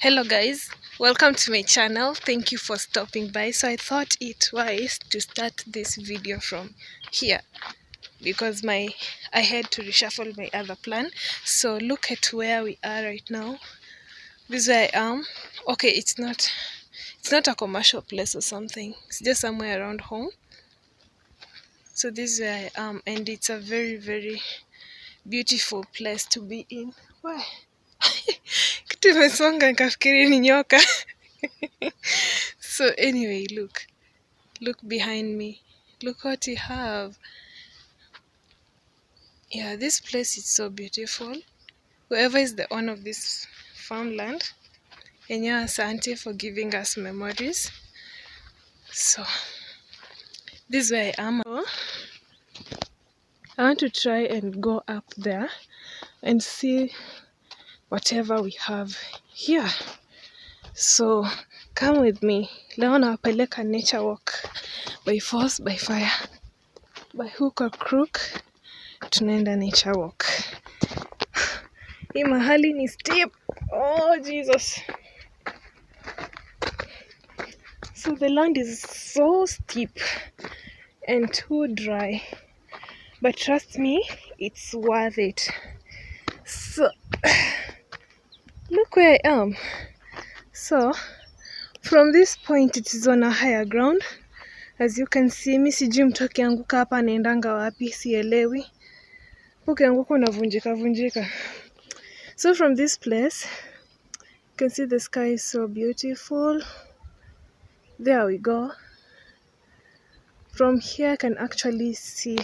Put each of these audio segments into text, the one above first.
Hello guys, welcome to my channel. Thank you for stopping by. So I thought it wise to start this video from here because I had to reshuffle my other plan. So look at where we are right now. This is where I am. Okay, it's not a commercial place or something. It's just somewhere around home. So this is where I am, and it's a very, very beautiful place to be in. Why? Kitu imesonga nikafikiri ni nyoka. So anyway, look behind me. Look what you have. Yeah, this place is so beautiful. Whoever is the owner of this farmland, Yeaaa asante for giving us memories. So this is where I am. I want to try and go up there and see whatever we have here. So come with me. Leo nawapeleka nature walk, by force, by fire, by hook or crook. Tunaenda nature walk. Hii mahali ni steep. Oh Jesus. So the land is so steep and too dry, but trust me, it's worth it. So look where I am. So from this point it is on a higher ground. As you can see, mi sijui mtu akianguka hapa anaendanga wapi, sielewi. Ukianguka unavunjika. So from this place, you can see the sky is so beautiful. There we go. From here I can actually see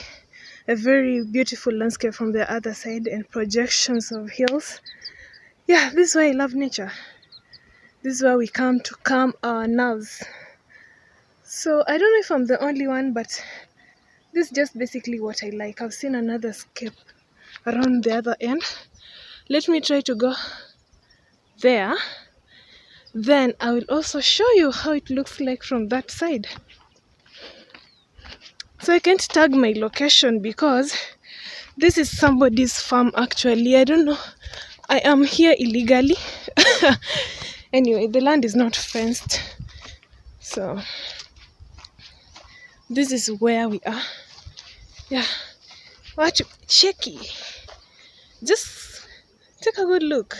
a very beautiful landscape from the other side and projections of hills. Yeah, this is why I love nature. This is where we come to calm our nerves. So I don't know if I'm the only one, but this is just basically what I like. I've seen another scape around the other end. Let me try to go there. Then I will also show you how it looks like from that side. So I can't tag my location because this is somebody's farm actually. I don't know. I am here illegally. Anyway, the land is not fenced. So this is where we are. Yeah. Watch, checky. Just take a good look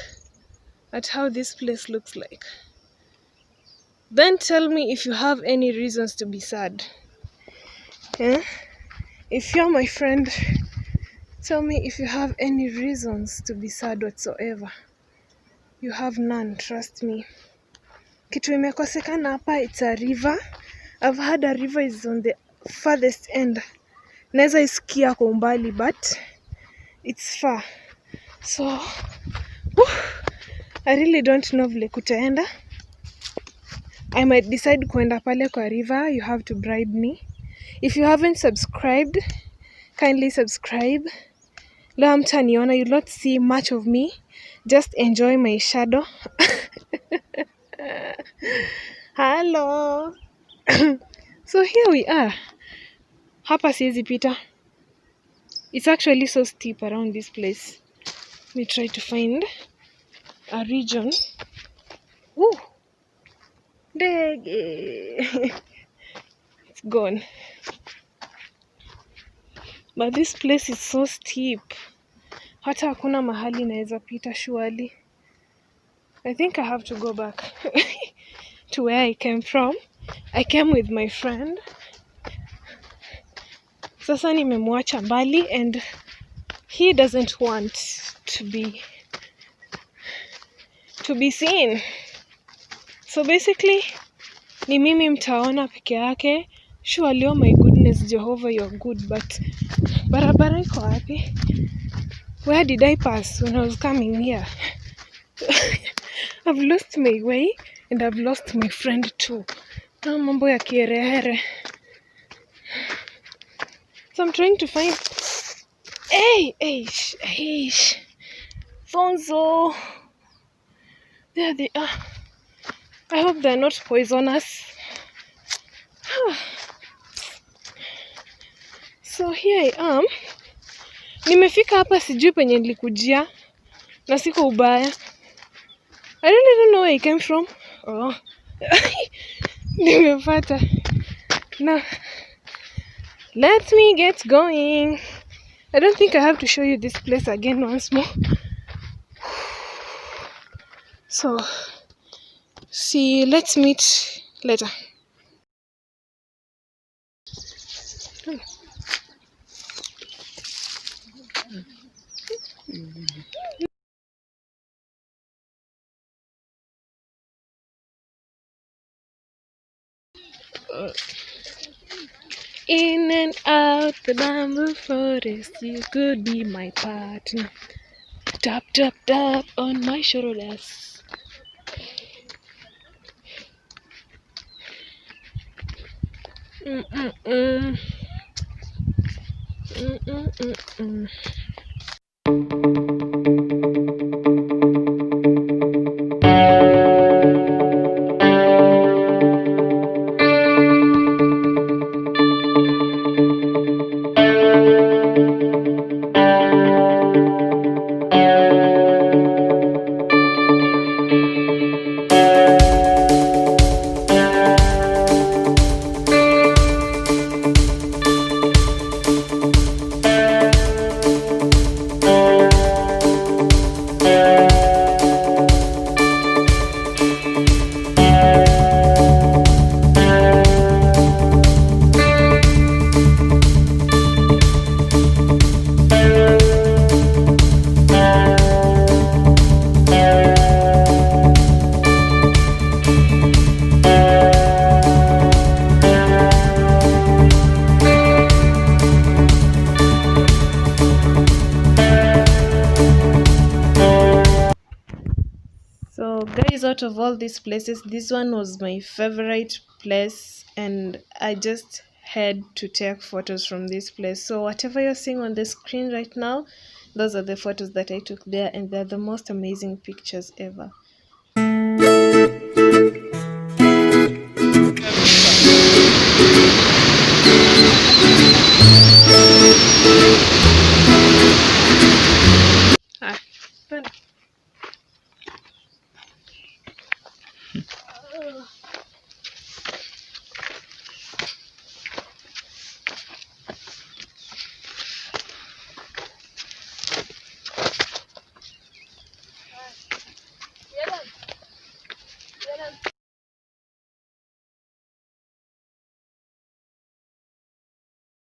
at how this place looks like. Then tell me if you have any reasons to be sad. Yeah? If you're my friend, tell me if you have any reasons to be sad whatsoever. You have none, trust me. Kitu imekosekana hapa, it's a river. I've heard a river is on the farthest end. Naweza isikia kwa umbali, but it's far. So I really don't know vile kutaenda. I might decide kuenda pale kwa river. You have to bribe me. If you haven't subscribed, kindly subscribe. Leo mtaniona, you'll not see much of me. Just enjoy my shadow. Hello. So here we are. Hapa siwezi pita. It's actually so steep around this place. Let me try to find a region. Ooh. Ndege. It's gone. But this place is so steep. Hata hakuna mahali naweza pita surely. I think I have to go back to where I came from. I came with my friend. Sasa nimemwacha mbali and he doesn't want to be seen. So basically, ni mimi mtaona peke yake. Surely, oh my goodness, Jehovah, you're good, but barabara iko wapi? Where did I pass when I was coming here? I've lost my way and I've lost my friend too. Na mambo ya kiherehere. So I'm trying to find... Hey, Fonzo. There they are. I hope they're not poisonous. So here I am. Nimefika hapa sijui penye nilikujia. Na siko ubaya. I don't even know where it came from. Oh. Nimepata. Now, let me get going. I don't think I have to show you this place again once more. So, see, let's meet later. In and out the bamboo forest, you could be my partner. Tap, tap, tap on my shoulders. Mm-mm-mm. Mm-mm-mm-mm. So guys, out of all these places, this one was my favorite place, and I just had to take photos from this place. So whatever you're seeing on the screen right now, those are the photos that I took there, and they're the most amazing pictures ever.